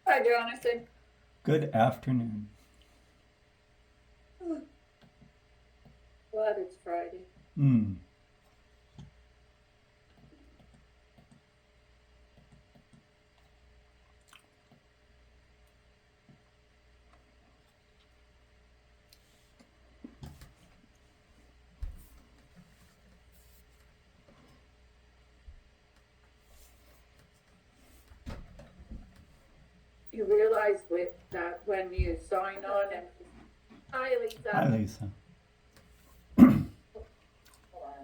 Hi, Jonathan. Good afternoon. Glad it's Friday. Mm. You realize that when you sign on and hi, Lisa. Hi, Lisa.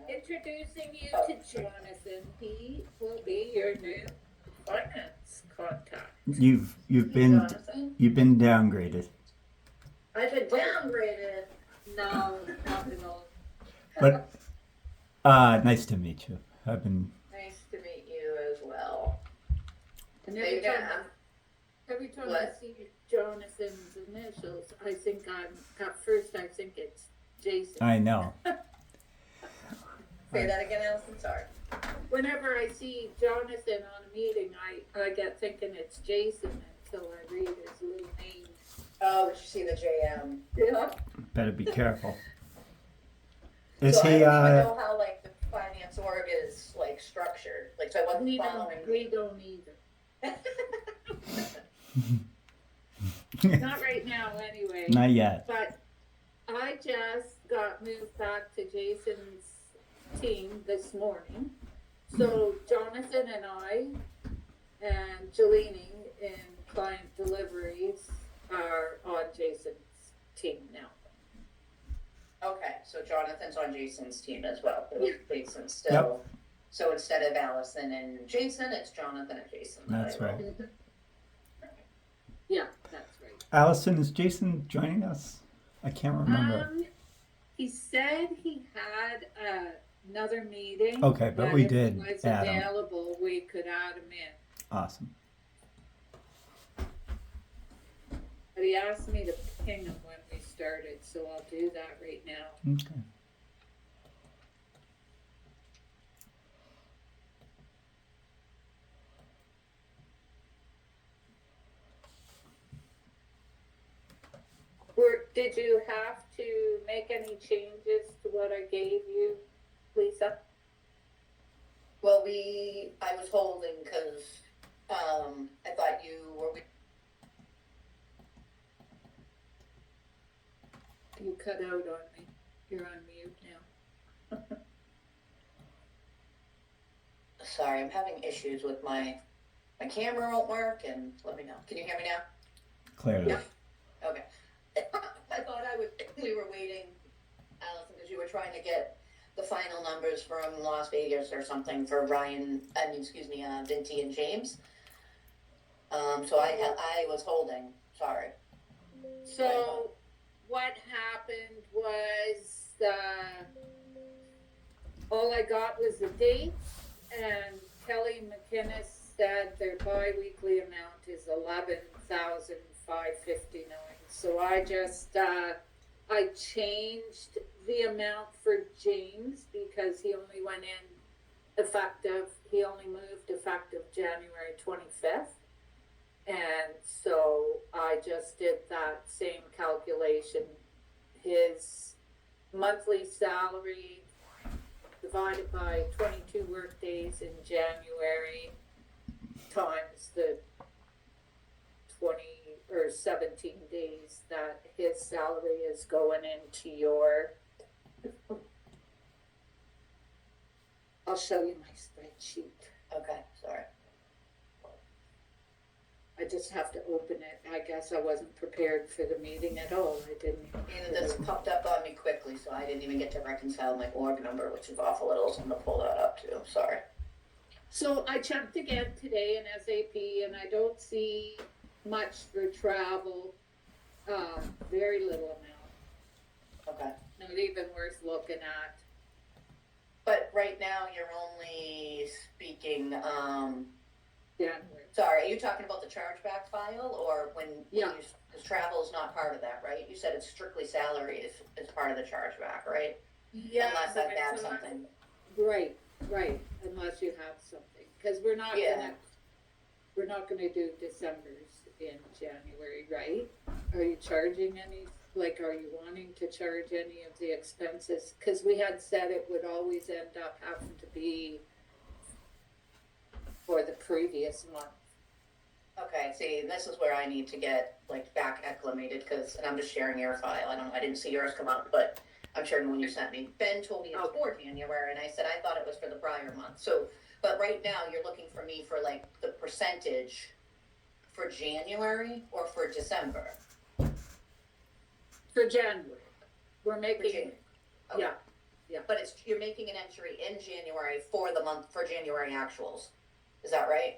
Introducing you to Jonathan. He will be your new finance contact. You've been Jonathan? you've been downgraded, I've been downgraded. No, not at all. but nice to meet you. I've been Nice to meet you as well. And every time I see Jonathan's initials, I think at first I think it's Jason. I know. Say that again, Allison. Sorry. Whenever I see Jonathan on a meeting, I get thinking it's Jason until I read his little name. Oh, but you see the JM. Yeah. Better be careful. Is So he? I don't even know how like the finance org is like structured. Like, so I wasn't following. We don't either. Not right now, anyway. Not yet. But I just got moved back to Jason's team this morning. So Jonathan and I and Jelini in client deliveries are on Jason's team now. Okay, so Jonathan's on Jason's team as well. Yeah. Jason's still. Yep. So instead of Allison and Jason, it's Jonathan and Jason. That's right. Yeah, that's right. Allison, is Jason joining us? I can't remember. He said he had another meeting. Okay, but we did if he was add him. available, we could add him in. Awesome. But he asked me to ping him when we started, so I'll do that right now. Okay. Did you have to make any changes to what I gave you, Lisa? Well, I was holding because I thought you were. You cut out on me. You're on mute now. Sorry, I'm having issues with my camera won't work, and let me know. Can you hear me now? Clearly. Yeah. Okay. I thought we were waiting, Allison, because you were trying to get the final numbers from Las Vegas or something for Vinty and James. So I was holding. Sorry. So what happened was all I got was the dates, and Kelly McInnes said their bi-weekly amount is $11,559. So I just I changed the amount for James because he only went in he only moved effective January 25th. And so I just did that same calculation. His monthly salary divided by 22 work days in January times the 20 or 17 days that his salary is going into your. I'll show you my spreadsheet. Okay, sorry. I just have to open it. I guess I wasn't prepared for the meeting at all. I didn't. And this popped up on me quickly, so I didn't even get to reconcile my org number, which is off a little, so I'm going to pull that up too. Sorry. So I checked again today in SAP, and I don't see much for travel. Very little amount. Okay. Not even worth looking at. But right now you're only speaking, January. sorry, are you talking about the chargeback file or Yeah. because travel is not part of that, right? You said it's strictly salary is part of the chargeback, right? Yeah. Unless I have something. Right. Unless you have something. Because we're not Yeah. going to we're not gonna do December's in January, right? Are you charging any, like, are you wanting to charge any of the expenses? Cause we had said it would always end up having to be for the previous month. Okay, see, this is where I need to get like back acclimated, because, and I'm just sharing your file, I don't know, I didn't see yours come up, but I'm sharing the one you sent me. Ben told me it's Okay. for January, and I said I thought it was for the prior month, so, but right now, you're looking for me for like the percentage for January or for December? For January, we're For making, January. yeah, But it's, you're making an entry in January for the month, for January actuals, is that right?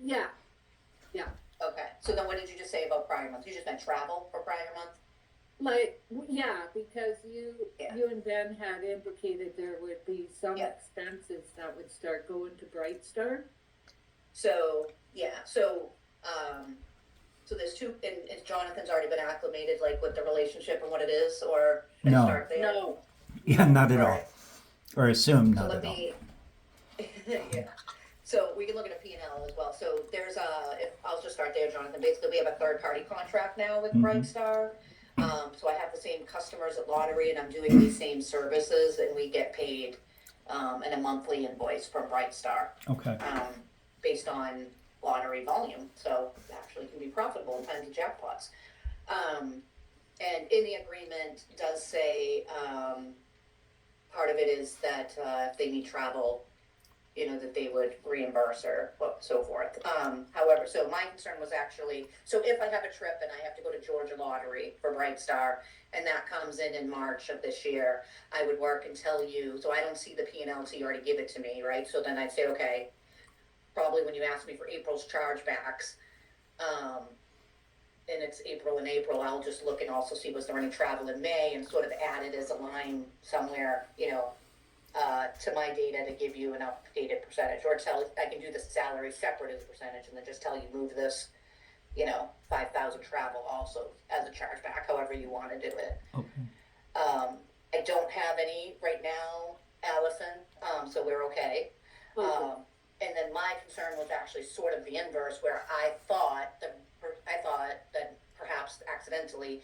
yeah, Okay, so then what did you just say about prior month? You just meant travel for prior month? like, yeah, because Yeah. you and Ben had indicated there would be some Yeah. expenses that would start going to Bright Star. So, yeah, so there's two, and Jonathan's already been acclimated, like, with the relationship and what it is, or should I No. start there? No, Yeah, not at all. Alright. Or assume So not let at all. me, yeah, so we can look at a P&L as well, so there's I'll just start there, Jonathan, basically we have a third-party contract now with Mhm. Bright Star. So I have the same customers at Lottery, and I'm doing these same services, and we get paid, in a monthly invoice from Bright Star. Okay. Based on lottery volume, so it actually can be profitable in times of jackpots. And in the agreement does say, part of it is that, if they need travel, that they would reimburse or so forth. However, so my concern was actually, so if I have a trip and I have to go to Georgia Lottery for Bright Star, and that comes in March of this year, I would work and tell you, so I don't see the P&L till you already give it to me, right? So then I'd say, okay, probably when you ask me for April's chargebacks, and it's April and April, I'll just look and also see was there any travel in May, and sort of add it as a line somewhere, to my data to give you an updated percentage, or I can do the salary separate as a percentage, and then just tell you move this, 5,000 travel also as a chargeback, however you want to do it. Okay. I don't have any right now, Allison, so we're okay. okay, And then my concern was actually sort of the inverse, where I thought that perhaps accidentally,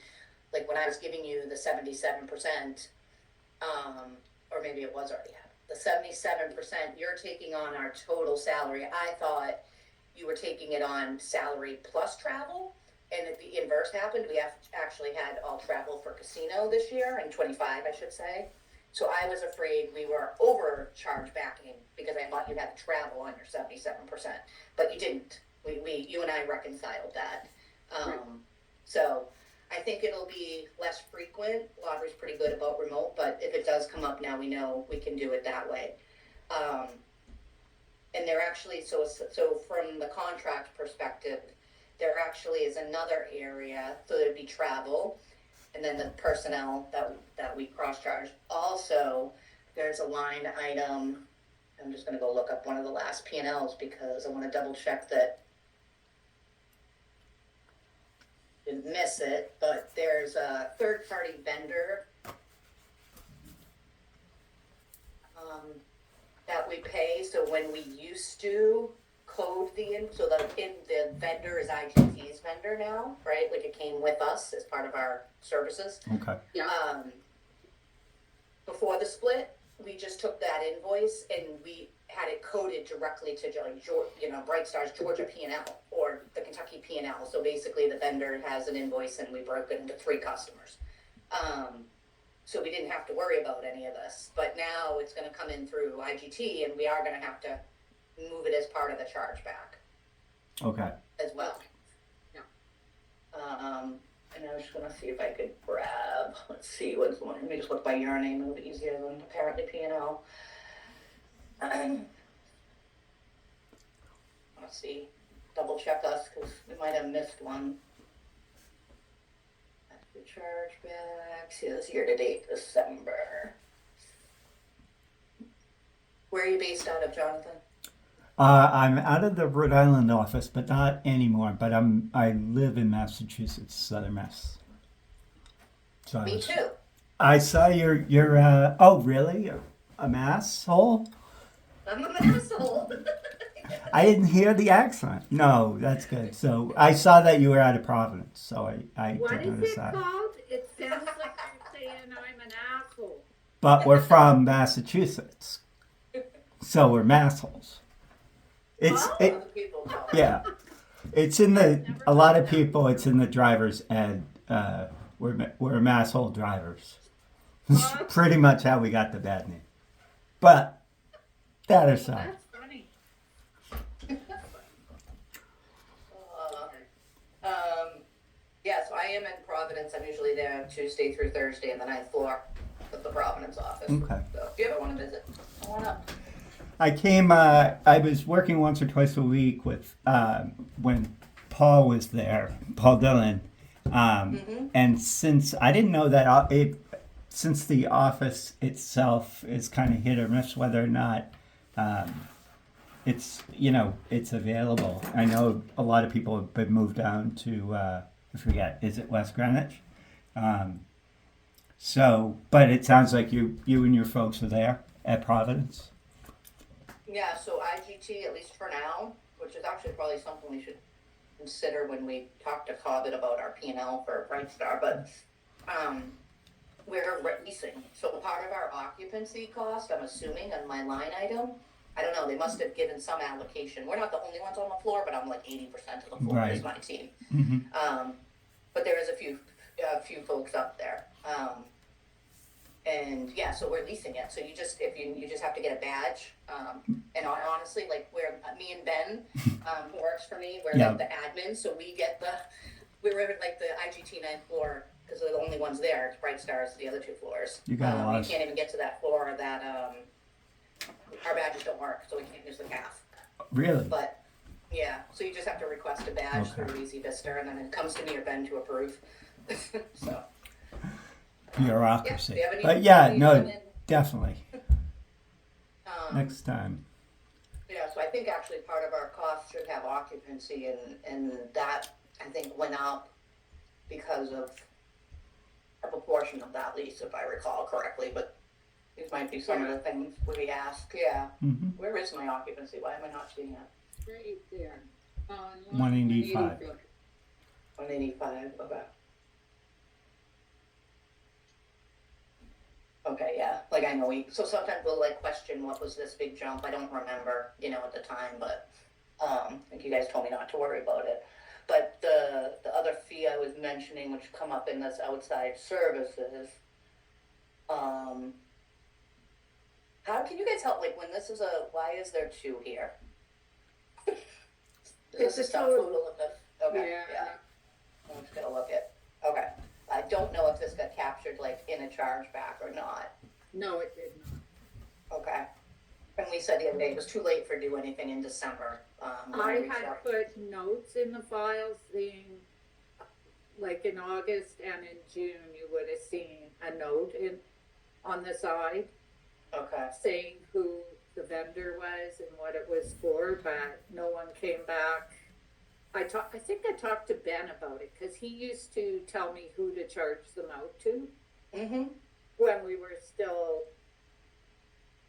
like when I was giving you the 77%, or maybe it was already happened, the 77% you're taking on our total salary. I thought you were taking it on salary plus travel, and the inverse happened. We actually had all travel for casino this year, in 25, I should say. So I was afraid we were overcharge backing because I thought you had to travel on your 77%, but you didn't. You and I reconciled that. Right. So I think it'll be less frequent. Lottery's pretty good about remote, but if it does come up now, we know we can do it that way. And there actually, so from the contract perspective, there actually is another area, so there'd be travel, and then the personnel that we cross-charge. Also, there's a line item, I'm just gonna go look up one of the last P&Ls because I wanna double check that didn't miss it, but there's a third-party vendor that we pay. So when we used to code the vendor is IGT's vendor now, right? Like it came with us as part of our services. Okay. yeah, Before the split, we just took that invoice and we had it coded directly to Bright Star's Georgia P&L or the Kentucky P&L. So basically the vendor has an invoice and we broke it into 3 customers. So we didn't have to worry about any of this, but now it's gonna come in through IGT and we are gonna have to move it as part of the chargeback Okay. as well. Yeah. And I was just gonna see if I could grab, let's see, what's one, let me just look by your name, a little bit easier than apparently P&L. Let's see, double check us, cause we might have missed one. That's the chargebacks, yeah, this year to date, December. Where are you based out of, Jonathan? I'm out of the Rhode Island office, but not anymore. But I live in Massachusetts, Southern Mass. So Me too. I saw your oh really? A mass hole? I'm an asshole. I didn't hear the accent. No, that's good. So I saw that you were out of Providence, so I What did is notice it that. called? It sounds like you're saying I'm an asshole. But we're from Massachusetts, so we're massholes. It's Well, it, other people know. yeah. It's in the a lot of people. It's in the driver's ed. We're masshole drivers. Pretty much how we got the bad name. But that aside, That's funny. Yeah, so I am in Providence. I'm usually there Tuesday through Thursday in the ninth floor of the Providence office. okay. So if you ever want to visit, come on up. I came. I was working once or twice a week with when Paul was there, Paul Dillon, and since I didn't know that since the office itself is kind of hit or miss whether or not it's it's available. I know a lot of people have been moved down to I forget, is it West Greenwich? So, but it sounds like you and your folks are there at Providence. Yeah, so IGT, at least for now, which is actually probably something we should consider when we talk to Cobbett about our P&L for Bright Star, but we're leasing. So part of our occupancy cost, I'm assuming, on my line item, I don't know, they must have given some allocation. We're not the only ones on the floor, but I'm like 80% of the floor is my team. But there is a few folks up there. And yeah, so we're leasing it. So you just have to get a badge. And honestly, like me and Ben, who works for me, we're like the admin. So we're like the IGT 9th floor because we're the only ones there. It's Bright Stars, the other two floors. You got a lot. You can't even get to that floor that our badges don't work, so we can't use the CAF. Really? But yeah, so you just have to request a badge through Easy Vista, and then it comes to me or Ben to approve. So. Bureaucracy. Yeah, but yeah, no, definitely. Next time. Yeah, so I think actually part of our cost should have occupancy, and that I think went up because of a proportion of that lease, if I recall correctly. But these might be some of the things we ask. Yeah. Mm-hmm. Where is my occupancy? Why am I not seeing it? Right there. 185. 185. Okay. Okay, yeah, like I know so sometimes we'll like question what was this big jump. I don't remember, at the time, but I think you guys told me not to worry about it. But the other fee I was mentioning, which come up in this outside services, how can you guys help? Like when this is why is there two here? This is total of the. Okay, yeah. I'm just gonna look at. Okay. I don't know if this got captured like in a chargeback or not. No, it did not. Okay. And we said the other day it was too late for do anything in December. I had put notes in the files saying, like in August and in June, you would have seen a note on the side. Okay. Saying who the vendor was and what it was for, but no one came back. I think I talked to Ben about it because he used to tell me who to charge them out to when we were still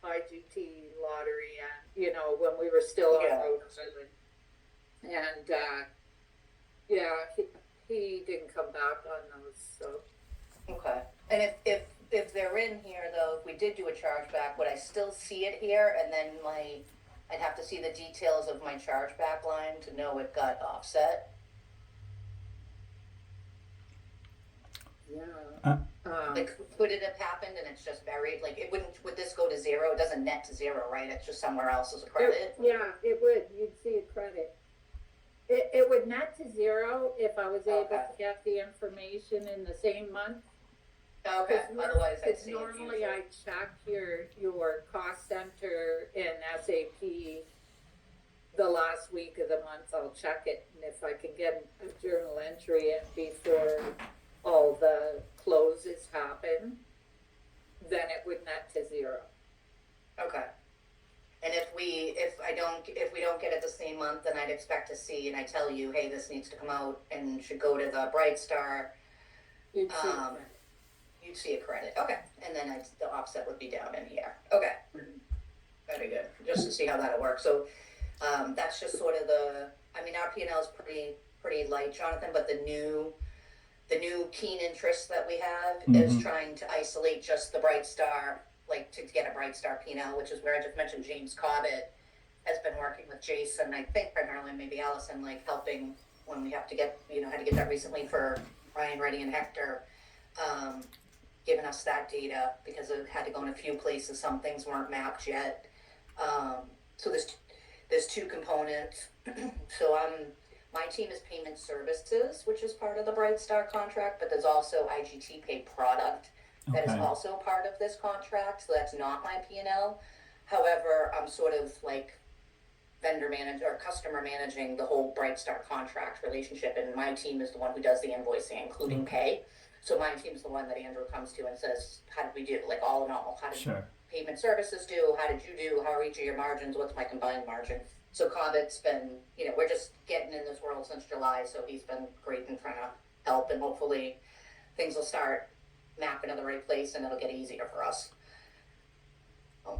IGT lottery and when we were still on Rhode Island. And he didn't come back on those. So okay. And if they're in here though, if we did do a chargeback, would I still see it here and then I'd have to see the details of my chargeback line to know it got offset. yeah. Like, could it have happened and it's just buried? Like, it wouldn't. Would this go to zero? It doesn't net to zero, right? It's just somewhere else as a credit. It would. You'd see a credit. It would net to zero if I was able to get the information in the same month. Okay. Otherwise, I'd see normally I check your cost center in SAP the last week of the month. I'll check it, and if I can get a journal entry in before all the closes happen, then it would net to zero. Okay. And if we don't get it the same month, then I'd expect to see, and I tell you, hey, this needs to come out and should go to the Bright Star. You'd see a credit. Okay. And then the offset would be down in here. Okay. Very good. Just to see how that'll work. So That's just sort of our P&L is pretty light, Jonathan, but the new keen interest that we have is trying to isolate just the Bright Star, like to get a Bright Star P&L, which is where I just mentioned James Cobbett has been working with Jason, I think primarily, maybe Allison, like helping when we have to get, had to get that recently for Ryan, Reddy, and Hector, giving us that data because it had to go in a few places. Some things weren't mapped yet. So there's two components. So my team is payment services, which is part of the Bright Star contract, but there's also IGT Pay product that is also part of this contract. So that's not my P&L. However, I'm sort of like vendor manager or customer managing the whole Bright Star contract relationship, and my team is the one who does the invoicing, including pay. So my team's the one that Andrew comes to and says, how did we do? Like all in all, how did payment services do? How did you do? How are each of your margins? What's my combined margin? So Cobbett's been, we're just getting in this world since July, so he's been great in trying to help, and hopefully things will start mapping to the right place and it'll get easier for us.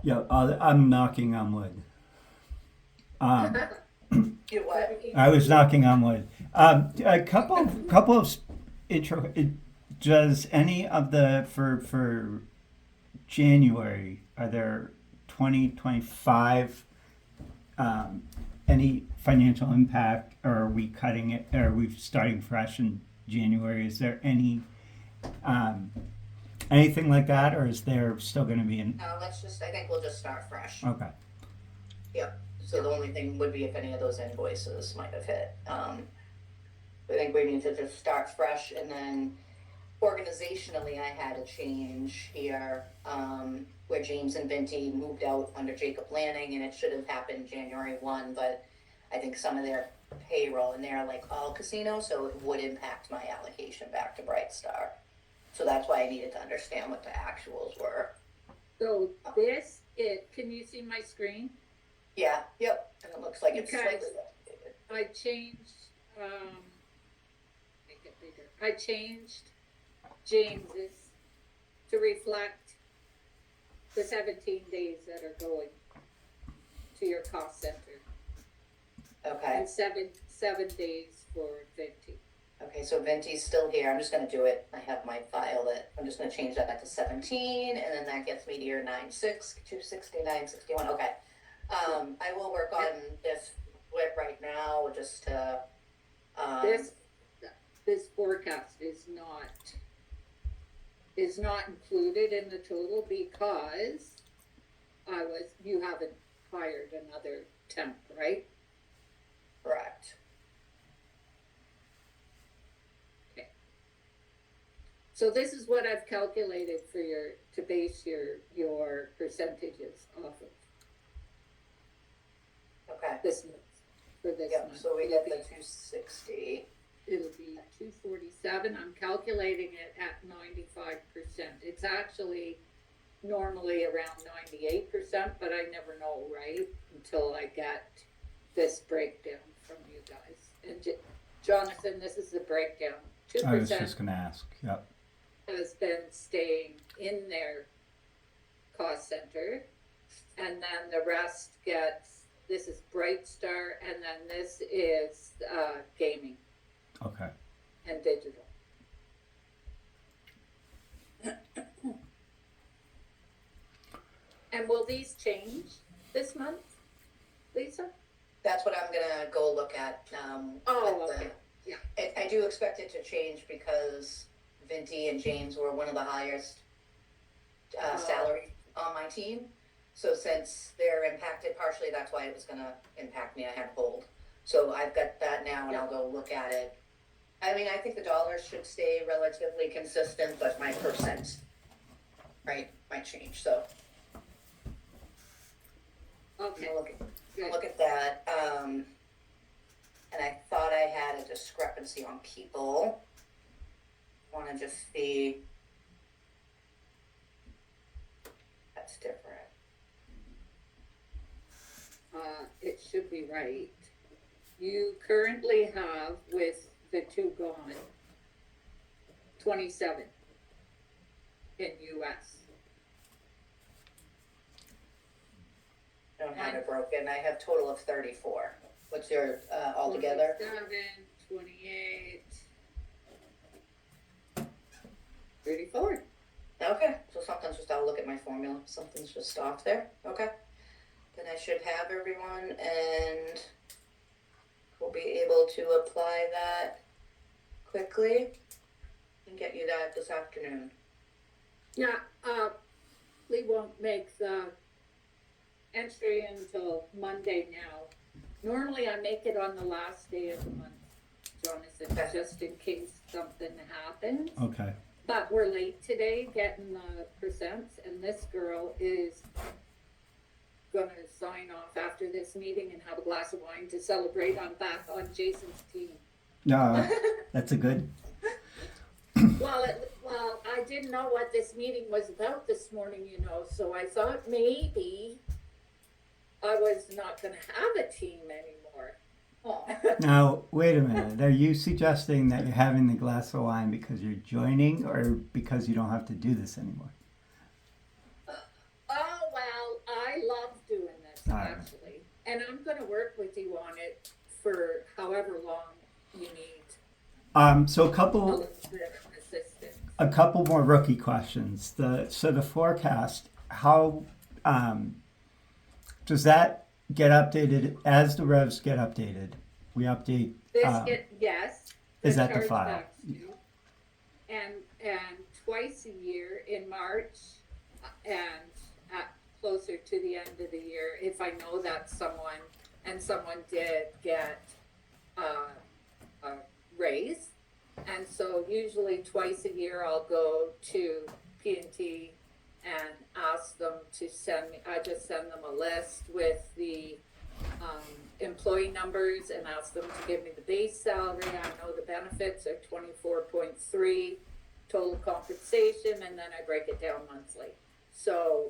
Yeah, I'm knocking on wood. You what? I was knocking on wood. A couple of intro. Does any of the for January, are there 2025 any financial impact, or are we cutting it? Or are we starting fresh in January? Is there any anything like that, or is there still going to be an? No, I think we'll just start fresh. Okay. Yep. So the only thing would be if any of those invoices might have hit. I think we need to just start fresh, and then organizationally, I had a change here where James and Vinty moved out under Jacob Lanning, and it should have happened January 1, but I think some of their payroll, and they're like all casino, so it would impact my allocation back to Bright Star. So that's why I needed to understand what the actuals were. So can you see my screen? Yeah, yep, and it looks like it's slightly updated. I changed, make it bigger. I changed James's to reflect the 17 days that are going to your cost center. Okay. And seven days for Vinty. Okay, so Vinty's still here. I'm just going to do it. I have my file that I'm just going to change that to 17, and then that gets me to your 96, 269, 61. Okay. I will work on this split right now just to. This forecast is not included in the total because you haven't hired another temp, right? Correct. Okay. So this is what I've calculated to base your percentages off of. Okay. This month, for this month. So we get the 260. It'll be 247. I'm calculating it at 95%. It's actually normally around 98%, but I never know, right? Until I get this breakdown from you guys. And Jonathan, this is the breakdown. 2% I was just going to ask. Yep. has been staying in their cost center, and then the rest this is Bright Star, and then this is gaming Okay. and digital. And will these change this month, Lisa? That's what I'm gonna go look at. Okay. Yeah. I do expect it to change because Vinty and James were one of the highest salary on my team. So since they're impacted partially, that's why it was gonna impact me. I had hold. So I've got that now, and I'll go look at it. I mean, I think the dollars should stay relatively consistent, but my percent, right, might change. So Okay. look at that. And I thought I had a discrepancy on people. Want to just see. That's different. It should be right. You currently have, with the two gone, 27 in US. don't have it broken. I have total of 34. What's your altogether? 27, 28, 34. Okay, so something's just, I'll look at my formula. Something's just off there. Okay. Then I should have everyone, and we'll be able to apply that quickly and get you that this afternoon. Yeah, Lee won't make the entry until Monday now. Normally I make it on the last day of the month, Jonathan, just in case something happens. Okay. But we're late today getting the percents, and this girl is gonna sign off after this meeting and have a glass of wine to celebrate I'm back on Jason's team. No, that's a good. Well, I didn't know what this meeting was about this morning, you know, so I thought maybe I was not gonna have a team anymore. Oh. Now, wait a minute. Are you suggesting that you're having the glass of wine because you're joining or because you don't have to do this anymore? Oh, well, I love doing this, All right. actually. And I'm gonna work with you on it for however long you need. So A little bit of assistance. a couple more rookie questions. The forecast, how does that get updated as the revs get updated? We update. Yes. Is that the chargebacks file? do. And twice a year in March and closer to the end of the year, if I know that someone did get a raise. And so usually twice a year I'll go to P&T and ask them to send me, I just send them a list with the employee numbers and ask them to give me the base salary. I know the benefits are 24.3 total compensation, and then I break it down monthly. So,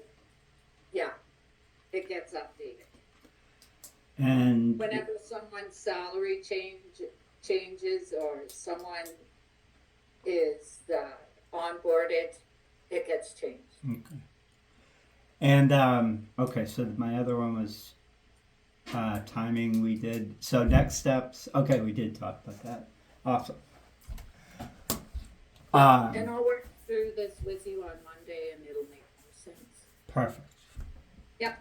yeah, it gets updated. And Whenever someone's salary changes or someone is onboarded, it gets changed. okay. And okay, so my other one was timing. We did so next steps. Okay, we did talk about that. Awesome. And I'll work through this with you on Monday, and it'll make more sense. Perfect. Yep.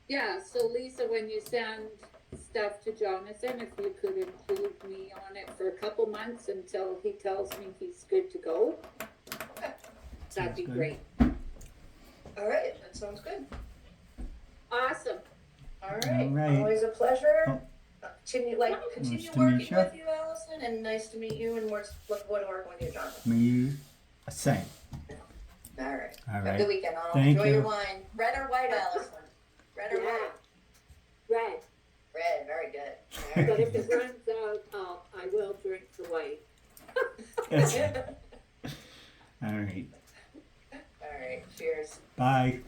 Yeah, so Lisa, when you send stuff to Jonathan, if you could include me on it for a couple months until he tells me he's good to go, that'd be Sounds good. great. All right, that sounds good. Awesome. All right, All right. always a pleasure. Oh. Continue Nice to working meet you. with you, Allison, and nice to meet you, and we're looking forward to working with you, Jonathan. Me, same. All right. All Have a right. good weekend. I'll Thank enjoy you. your wine. Red or white, Allison? Red or white? Right. Red. Very good. But if it runs out, I will drink the white. Yes. All right. All right. Cheers. Bye.